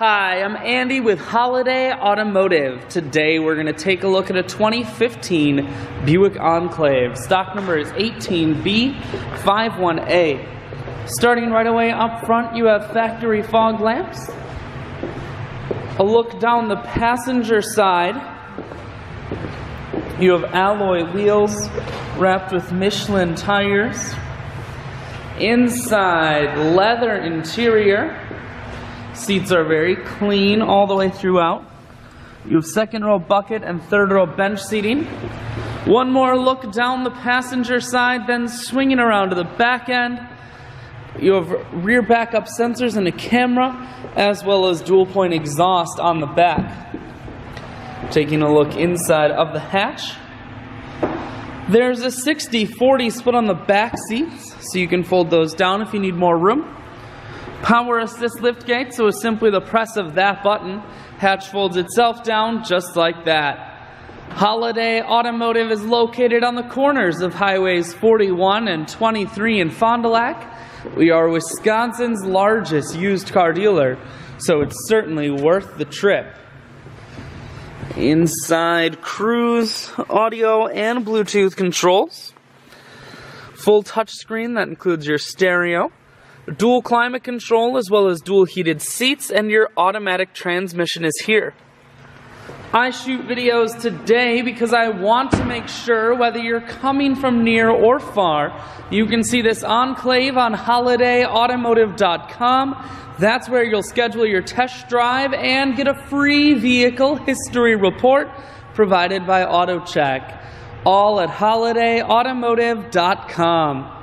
Hi, I'm Andy with Holiday Automotive. Today we're going to take a look at a 2015 Buick Enclave. Stock number is 18B51A. Starting right away up front, you have factory fog lamps. A look down the passenger side. You have alloy wheels wrapped with Michelin tires. Inside, leather interior. Seats are very clean all the way throughout. You have second row bucket and third row bench seating. One more look down the passenger side, then swinging around to the back end. You have rear backup sensors and a camera, as well as dual point exhaust on the back. Taking a look inside of the hatch. There's a 60-40 split on the back seats, so you can fold those down if you need more room. Power assist lift gate, so it's simply the press of that button. Hatch folds itself down just like that. Holiday Automotive is located on the corners of highways 41 and 23 in Fond du Lac. We are Wisconsin's largest used car dealer, so it's certainly worth the trip. Inside, cruise, audio, and Bluetooth controls. Full touchscreen that includes your stereo. Dual climate control as well as dual heated seats, and your automatic transmission is here. I shoot videos today because I want to make sure whether you're coming from near or far, you can see this Enclave on holidayautomotive.com. That's where you'll schedule your test drive and get a free vehicle history report provided by AutoCheck. All at holidayautomotive.com.